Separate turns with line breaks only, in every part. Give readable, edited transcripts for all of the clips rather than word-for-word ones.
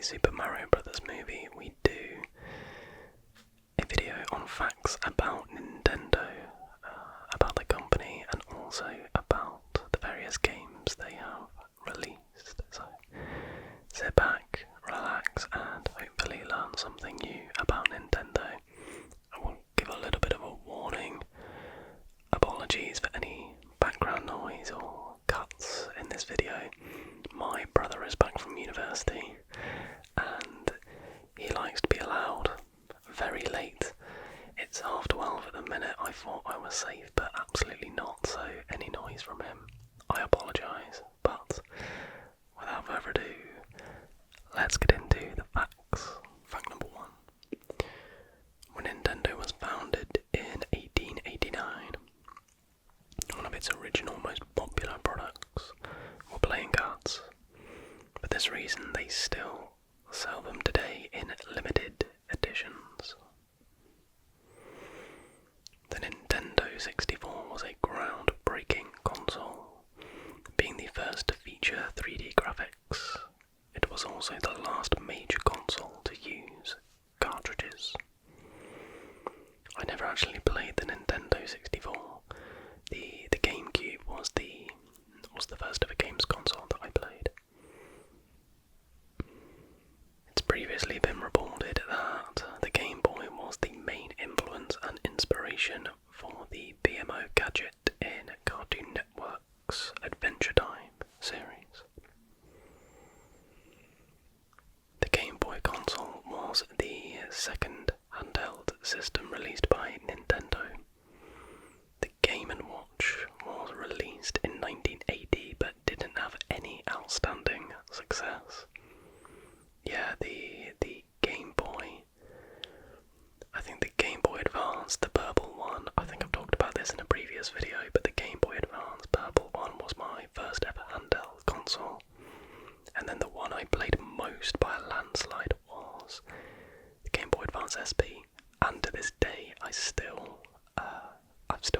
Super Mario Brothers movie, we do a video on facts about Nintendo, about the company, and also about the various games they have released. So sit back, relax, and hopefully learn something new about Nintendo. I will give a little bit of a warning. Apologies for any background noise or cuts in this video. My brother is back from university and he likes to be allowed very late. It's 12:30 at the minute. I thought I was safe, but absolutely not, so any noise from him, I apologise. But without further ado, let's get into the facts. Fact number 1. When Nintendo was founded in 1889, one of its original most popular products were playing cards. For this reason, they still sell them today in limited editions. The Nintendo 64 was a groundbreaking console, being the first to feature 3D graphics. It was also the last major console to use cartridges. I never actually played the Nintendo 64. The GameCube was the first ever games console that I played. It's previously been reported that the Game Boy was the main influence and inspiration for the BMO gadget in Cartoon Network's Adventure Time series. The Game Boy console was the second handheld system released by Nintendo. The Game & Watch was released in 1980 but didn't have any outstanding success. Yeah, the Game Boy, I think the Game Boy Advance, the purple one, I think I've talked about this in a previous video, but the Game Boy Advance purple one was my first ever handheld console. And then the one I played most by a landslide was the Game Boy Advance SP. And to this day, I've still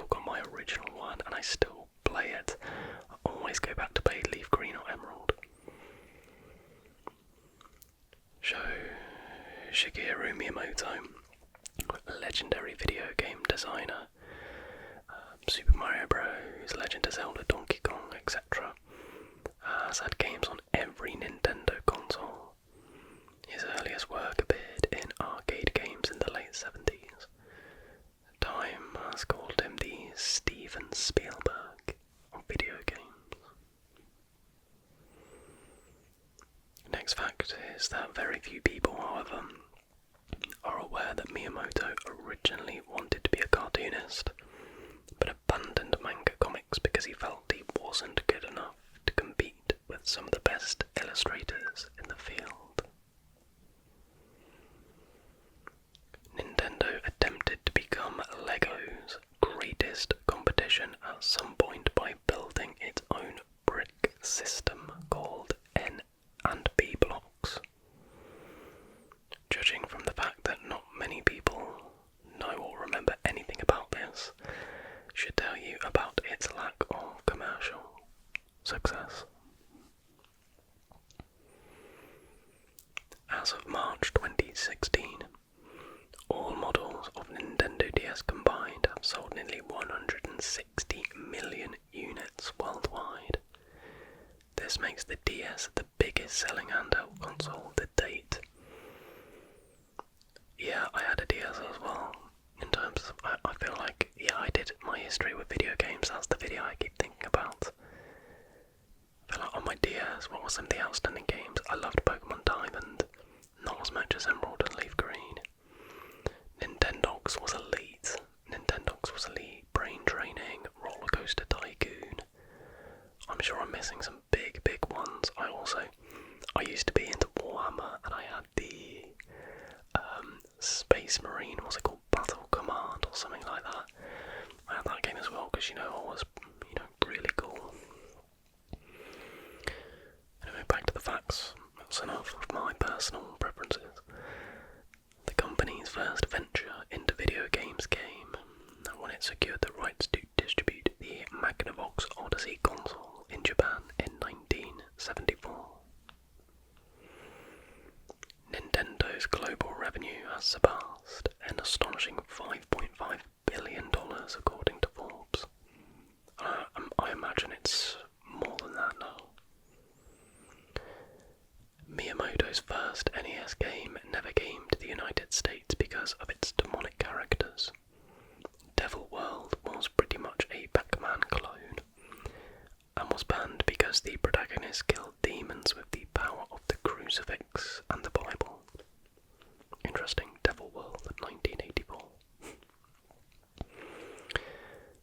got my original one, and I still play it. I always go back to play Leaf Green or Emerald. Shigeru Miyamoto, legendary video game designer, Super Mario Bros, Legend of Zelda, Donkey Kong, etc., has had games on every Nintendo console. His earliest work appeared in arcade games in the late 70s. Time has called him the Steven Spielberg of video games. Next fact is that very few people, however, are aware that Miyamoto originally wanted to be a cartoonist, but abandoned manga comics because he felt he wasn't good enough to compete with some of the best illustrators in the field. Nintendo attempted to become Lego's greatest competition at some point by building its own brick system called N and B blocks. Judging from the fact that not many people know or remember anything about this, should tell you about its lack of commercial success. As of March 2016, all models of Nintendo DS combined have sold nearly 160 million units worldwide. This makes the DS the biggest selling handheld console to date. Yeah, I had a DS as well. In terms of, I feel like, yeah, I did my history with video games. That's the video I keep thinking about. I feel like on my DS, what were some of the outstanding games? I loved Pokemon Diamond, not as much as Emerald and Leaf Green. Nintendogs was elite. Brain Training, Roller Coaster Tycoon. I'm sure I'm missing some big ones. I used to be into Warhammer, and I had the Space Marine, what's it called, Battle Command or something like that. I had that game as well because, I was, really cool. Anyway, back to the facts. That's enough of my personal preferences. The company's first venture into video games came when it secured the rights to distribute the Magnavox Odyssey console in Japan in 1974. has surpassed an astonishing $5.5 billion according to Forbes. I imagine it's more than that now. Miyamoto's first NES game never came to the United States because of its demonic characters. Devil World was pretty much a Pac-Man clone, and was banned because the protagonist killed demons with the power of the crucifix and the Bible. Interesting. Devil World, 1984.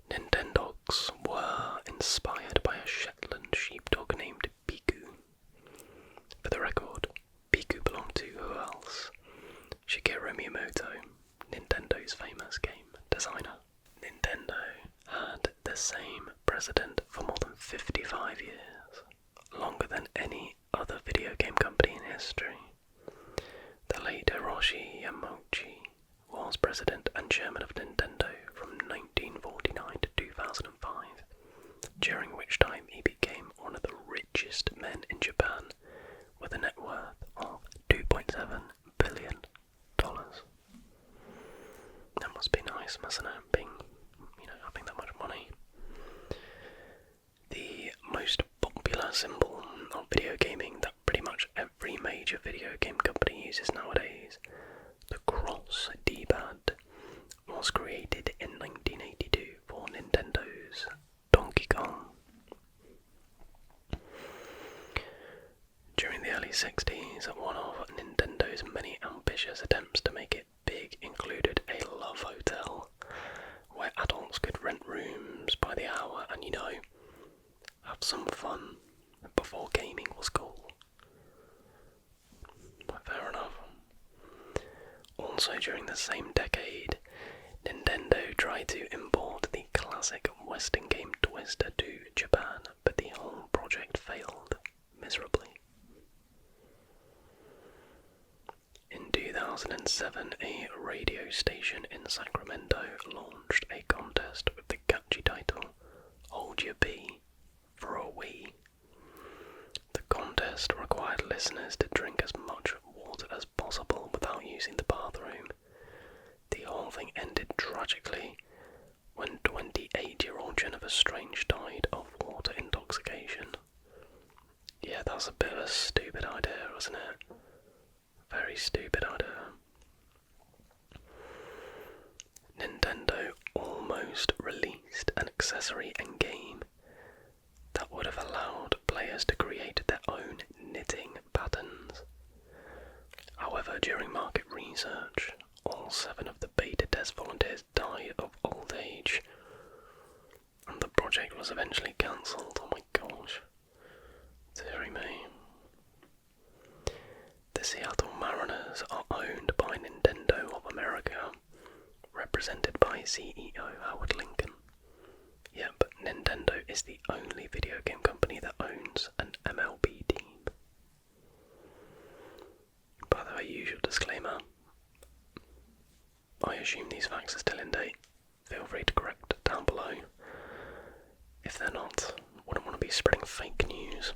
Nintendogs were inspired by a Shetland sheepdog named Piku. For the record, Piku belonged to who else? Shigeru Miyamoto, Nintendo's famous game designer. Nintendo had the same president for more than 55 years, longer than any other video game company in history. The late Hiroshi Yamauchi was president and chairman of Nintendo from 1949 to 2005, during which time he became one of the richest men in Japan with a net worth of $2.7 billion. That must be nice, mustn't it, having that much money. The most popular symbol of video gaming that pretty much every major video game company uses nowadays, the cross D-pad, was created in 1982 for Nintendo's Donkey Kong. During the early 60s, one of Nintendo's many ambitious attempts to make it big included a love hotel, where adults could rent rooms by the hour and, have some fun before gaming was cool. But fair enough. Also during the same decade, Nintendo tried to import the classic Western game Twister to Japan, but the whole project failed miserably. In 2007, a radio station in Sacramento launched a contest with the catchy title, Hold Your Pee, for a Wii. The contest required listeners to drink as much water as possible without using the bathroom. The whole thing ended tragically when 28-year-old Jennifer Strange died of water intoxication. Yeah, that's a bit of a stupid idea, wasn't it? Very stupid idea. Nintendo almost released an accessory and game that would have allowed players to create their own knitting patterns. However, during market research, all 7 of the beta test volunteers died of old age, and the project was eventually cancelled. Oh my gosh. Deary me. The Seattle Mariners are owned by Nintendo of America, represented by CEO Howard Lincoln. Yep, Nintendo is the only video game company that owns an MLB team. By the way, usual disclaimer, I assume these facts are still in date. Feel free to correct down below. If they're not, wouldn't want to be spreading fake news.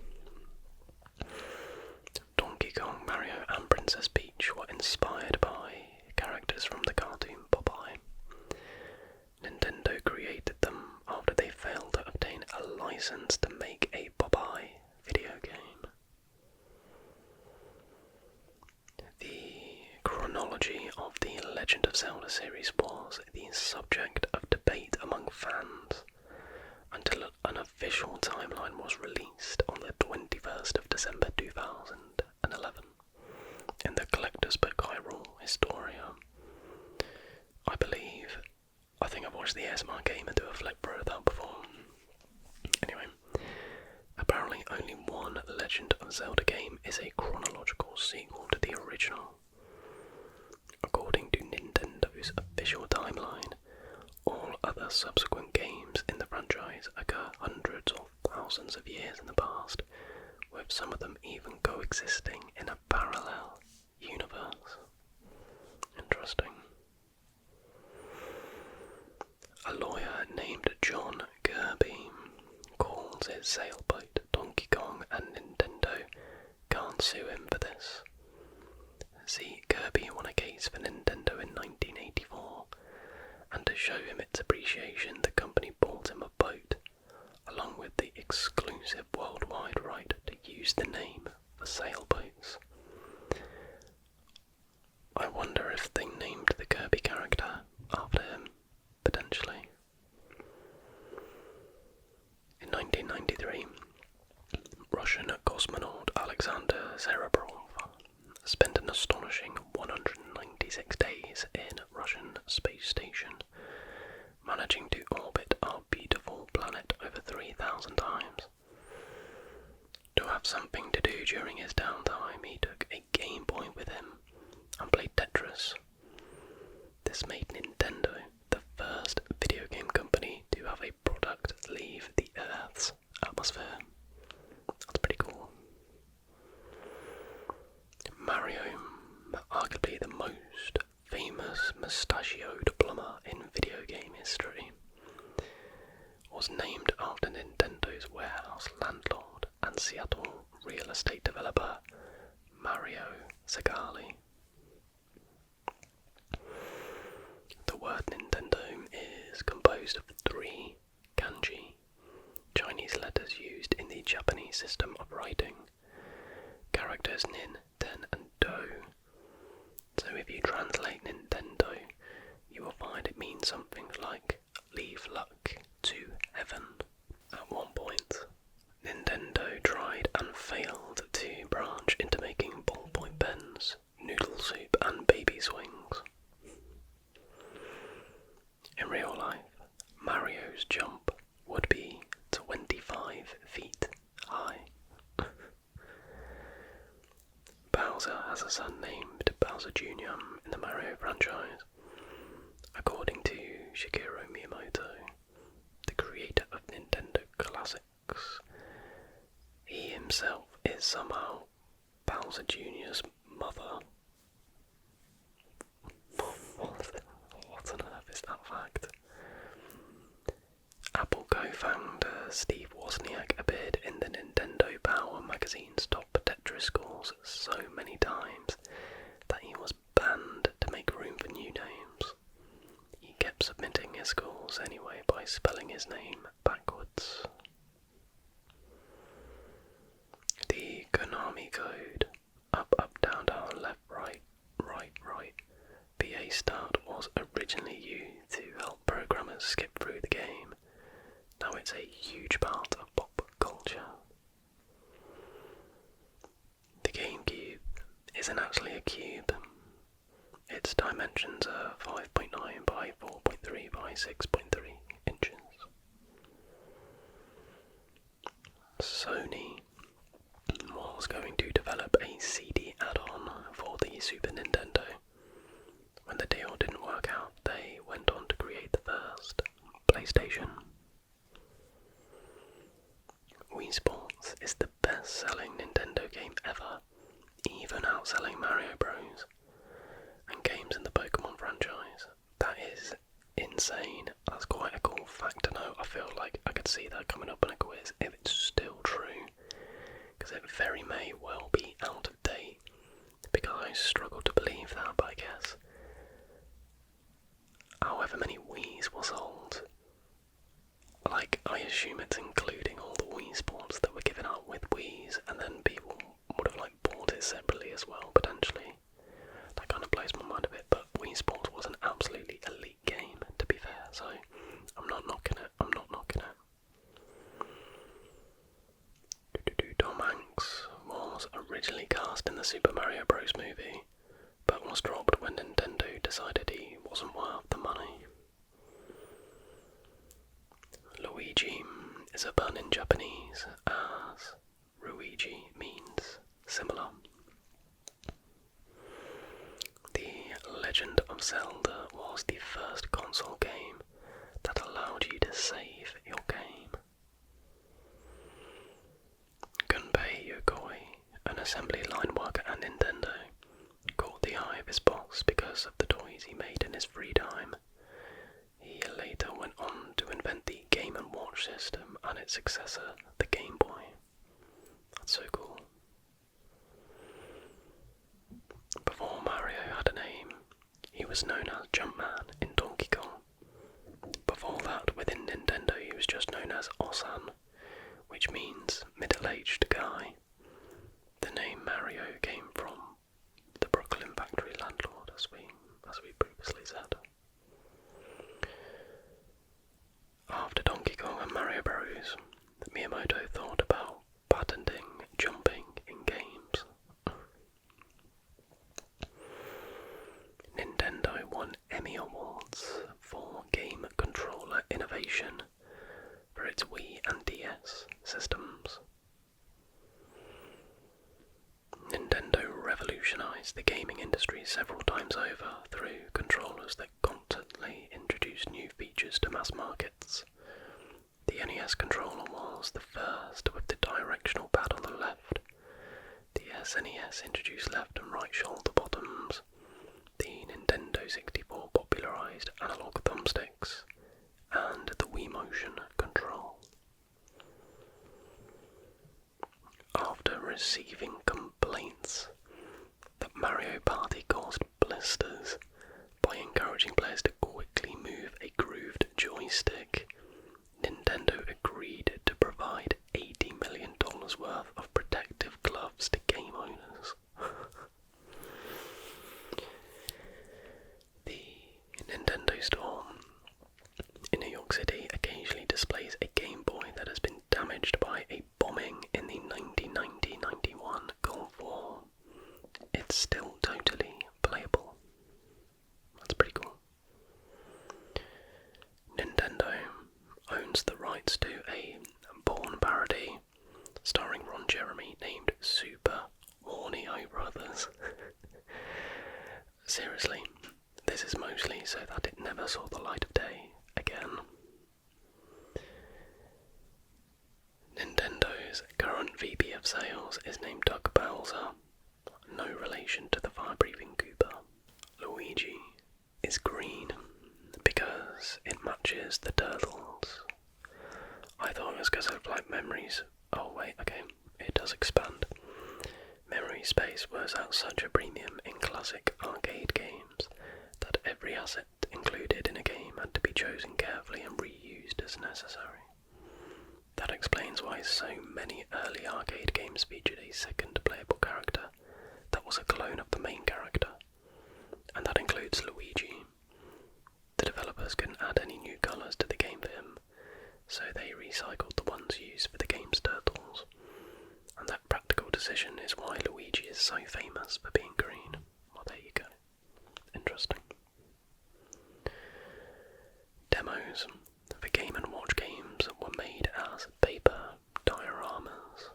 Donkey Kong, Mario and Princess Peach were inspired by characters from the cartoon Popeye. Nintendo created them after they failed to obtain a license to make a Popeye video game. The chronology of the Legend of Zelda series was the subject of debate among fans until an official timeline was released on the 21st of December 2011 in the collector's book Hyrule Historia. I think I've watched the ASMR game and do a flip through of that before. Anyway, apparently only one Legend of Zelda game is a chronological sequel to the original. According to Nintendo's official timeline, all other subsequent games in the franchise occur hundreds or thousands of years in the past, with some of them even coexisting in a parallel universe. Interesting. A lawyer named John Kirby calls his sailboat Donkey Kong, and Nintendo can't sue him for this. See, Kirby won a case for Nintendo used the name for sailboats. I wonder if they named the Kirby character after him, potentially. In 1993, Russian cosmonaut Alexander Serebrov spent an astonishing 196 days in Russian space station, managing to orbit our beautiful planet over 3,000 times. To have something to do during his downtime, he took a Game Boy with him and played Tetris. This made Nintendo the first video game company to have a product leave the Earth's atmosphere. That's pretty cool. Mario, arguably the most famous mustachioed plumber in video game history, was named after Nintendo's warehouse landlord and Seattle real estate developer Mario Segale. The word Nintendo is composed of 3 kanji, Chinese letters used in the Japanese system of writing, characters nin, ten and do. So if you translate Nintendo, you will find it means something like leave luck to heaven. At one point, Nintendo tried and failed to branch into making ballpoint pens, noodle soup and baby swings. In real life, Mario's jump would be 25 feet high. Bowser has a son named Bowser Jr. in the Mario franchise. According to Shigeru Miyamoto, the creator of Nintendo Classics, he himself is somehow Bowser Jr.'s mother. What on earth is that fact? Apple co-founder Steve Wozniak appeared in the Nintendo Power magazine's top Tetris scores so many times that he was banned to make room for new names. He kept submitting his scores anyway by spelling his name backwards. The Konami code up, down, down, left, right, right, right, PA start was originally used to help programmers skip through the game. Now it's a huge part of pop culture. The GameCube isn't actually a cube. Its dimensions are 5.9 by 4.3 by 6.3 inches. Sony was going to develop a CD add-on for the Super Nintendo. When the deal didn't work out, they went on to create the first PlayStation. Wii Sports is the best-selling Nintendo game ever, even outselling Mario Bros. And games in the Pokemon franchise. That is insane. That's quite a cool fact to know. I feel like I could see that coming up in a quiz if it's still true, because it very may well be out of date, because I struggle to believe that, but I guess however many Wii's were sold, like, I assume it's including all the Wii Sports that were given out with Wii's, and then people would have bought it separately as well, potentially. That kind of blows my mind a bit, but Wii Sports was an absolutely elite game, to be fair, so I'm not knocking it. Tom Hanks was originally cast in the Super Mario Bros. Movie, but was dropped when Nintendo decided he wasn't worth the money. Luigi is a pun in Japanese, as Ruigi means similar. The Legend of Zelda was the first console game that allowed you to save your game. Gunpei Yokoi, an assembly line worker at Nintendo, caught the eye of his boss because of the toys he made in his free time. He later went on to invent the Game & Watch system and its successor, the Game Boy. That's so cool. Before Mario had a name, he was known as Jumpman in Donkey Kong. Before that, within Nintendo, he was just known as Osan, which means middle-aged guy. revolutionized the gaming industry several times over through controllers that constantly introduced new features to mass markets. The NES controller was the first with the directional pad on the left. The SNES introduced left and right shoulder bottoms. The Nintendo 64 popularized analog thumbsticks, and the Wii Motion control. After receiving complaints that Mario Party caused blisters by encouraging players to quickly move a grooved joystick, Nintendo agreed to provide $80 million worth of protective gloves to game owners. The Nintendo store in New York City occasionally displays a Game Boy that has been damaged by a bombing in the 1990-91 Gulf War. It's still totally playable. That's pretty cool. Nintendo owns the rights to a porn parody starring Ron Jeremy named Super Horny O Brothers. Seriously, this is mostly so that it never saw the light of day again. Nintendo's current VP of sales is named Doug Bowser, no relation to the fire-breathing Koopa. Luigi is green because it matches the turtles. I thought it was because of like memories. Oh wait, okay, it does expand. Memory space was at such a premium in classic arcade games that every asset included in a game had to be chosen carefully and reused as necessary. That explains why so many early arcade games featured a second playable character that was a clone of the main character, and that includes Luigi. The developers couldn't add any new colours to the game for him, so they recycled the ones used for the game's turtles, and that practical decision is why Luigi is so famous for being green. Well, there you go. Interesting. Demos for Game & Watch games were made as paper dioramas.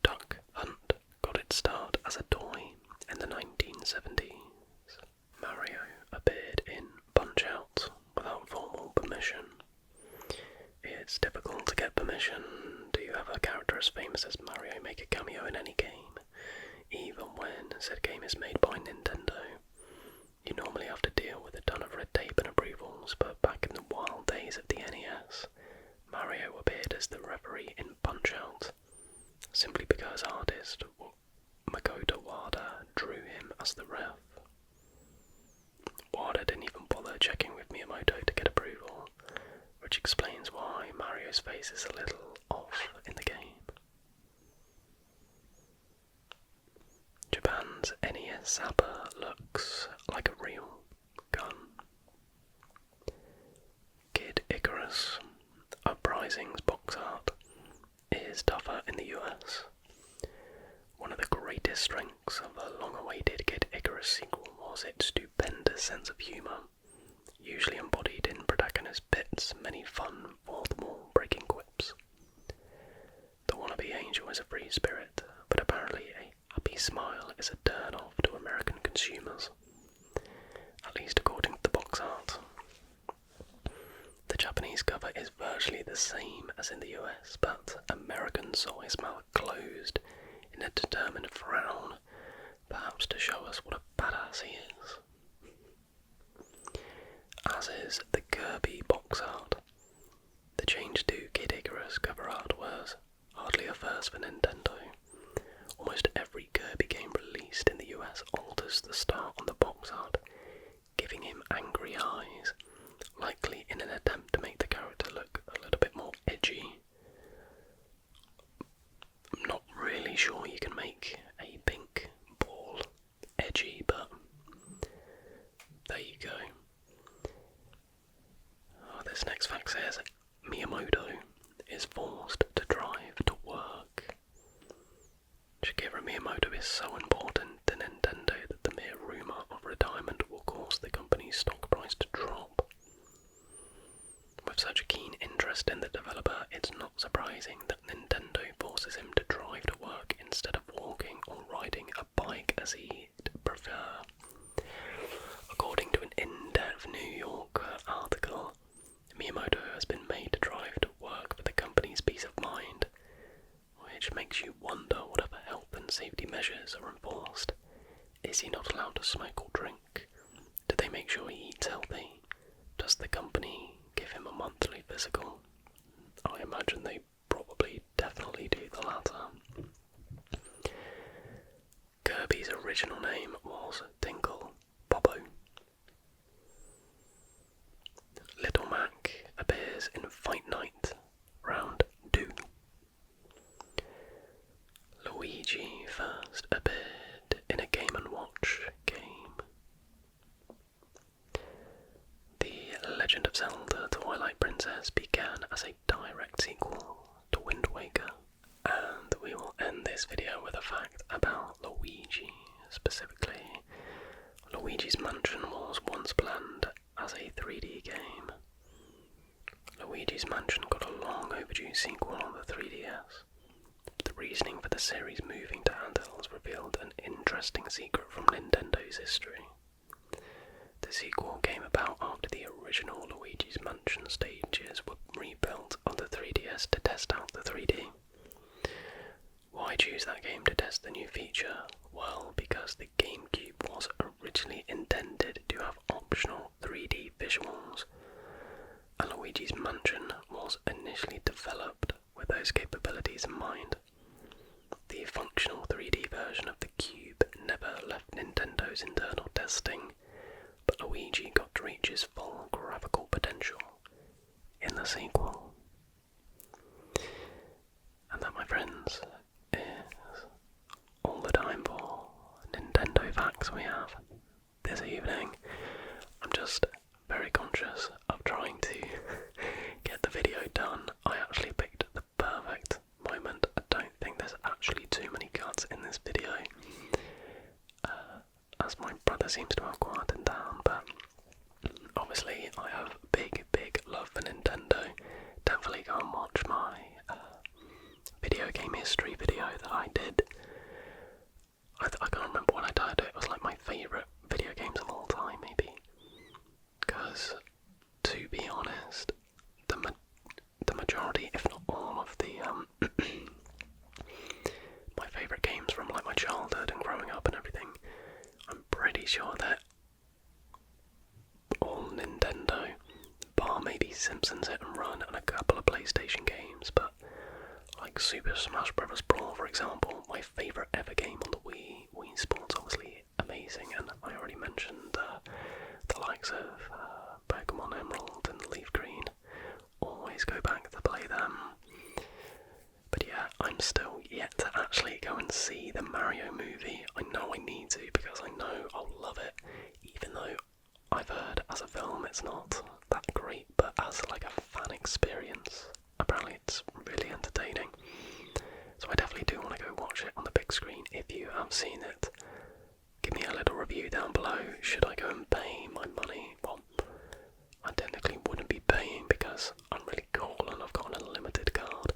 Duck Hunt got its start as a toy in the 1970s. Mario appeared in Punch-Out without formal permission. It's difficult to get permission to have a character as famous as Mario make a cameo in any game, even when said game is made by Nintendo. You normally have to deal with a ton of red tape and approvals, but back in the wild days of the NES, Mario appeared as the referee in Punch-Out, simply because artist Makoto Wada drew him as the ref. Wada didn't even bother checking with Miyamoto to get approval, which explains why Mario's face is a little off in the game. Japan's NES Zapper looks like a real gun. Kid Icarus Uprising's box art is tougher in the US. One of the greatest strengths of the long-awaited Kid Icarus sequel was its stupendous sense of humour, usually embodied in protagonist Pit's many fun fourth-wall breaking quips. The wannabe angel is a free spirit, but apparently a happy smile is a turn-off to American consumers, at least according to the box art. The Japanese cover is virtually the same as in the US, but American saw his mouth closed in a determined frown, perhaps to show us what a badass he is. As is the Kirby box art. The change to Kid Icarus cover art was hardly a first for Nintendo. Almost every Kirby game released in the US alters the start on the box art, giving him angry eyes, likely in an attempt to make the character look a little bit more edgy. I'm not really sure you can make a pink ball edgy, but there you go. This next fact says Miyamoto is forced to drive to work. Shigeru Miyamoto is so important to Nintendo that the mere rumour of retirement will cause the company's stock price to drop. With such a keen interest in the developer, it's not surprising that Nintendo forces him to drive to work in does he prefer? According to an in-depth New Yorker article, Miyamoto has been made to drive to work for the company's peace of mind, which makes you wonder what other health and safety measures are enforced. Is he not allowed to smoke or drink? Do they make sure he eats healthy? Does the company give him a monthly physical? I imagine they probably definitely do the latter. Kirby's original name was Tinkle Bobo. Little Mac appears in Fight Night Round 2. Luigi first appeared in a Game & Watch game. The Legend of Zelda Twilight Princess began as a direct sequel to Wind Waker. And we will end this video with a fact about Luigi specifically. Luigi's Mansion was once planned as a 3D game. Luigi's Mansion got a long overdue sequel on the 3DS. The reasoning for the series moving to handhelds revealed an interesting secret from Nintendo's history. The sequel came about after the original Luigi's Mansion stages were rebuilt on the 3DS to test out the 3D. Why choose that game to test the new feature? Well, because the GameCube was originally intended to have optional 3D visuals, and Luigi's Mansion was initially developed with those capabilities in mind. The functional 3D version of the Cube never left Nintendo's internal testing, but Luigi got to reach his full graphical potential in the sequel. And that, my friends, is all the time for Nintendo facts we have this evening. I'm just very conscious of trying to get the video done. I actually picked the perfect moment. I don't think there's actually too many cuts in this video, as my brother seems to have quieted down, but obviously I have big love for Nintendo. Definitely go and watch my video game history video that I did. I can't remember what I titled it. It was like my favourite video games of all time, maybe. Because, to be honest, the majority, if not all of the my favourite games from like my childhood and growing up and everything, I'm pretty sure that all Nintendo, bar maybe Simpsons Hit and Run and a couple of PlayStation games, but like Super Smash Bros. Brawl, for example, my favourite ever game on the Wii Sports, obviously amazing, and I already mentioned the likes of Pokemon Emerald and Leaf Green. Always go back to play them. But yeah, I'm still yet to actually go and see the Mario movie. I know I need to because I know I'll love it, even though I've heard as a film it's not that great, but as like a fan experience, apparently it's really entertaining. So I definitely do want to go watch it on the big screen. If you have seen it, give me a little review down below. Should I go and pay my money? Well, I technically wouldn't be paying because I'm really cool and I've got an unlimited card.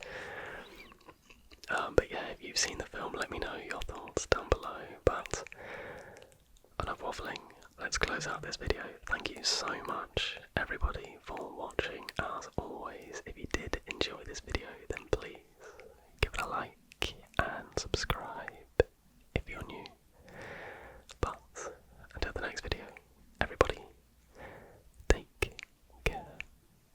But yeah, if you've seen the film, let me know your thoughts down below. But enough waffling, let's close out this video. Thank you so much, everybody, for watching. As always, if you did enjoy this video,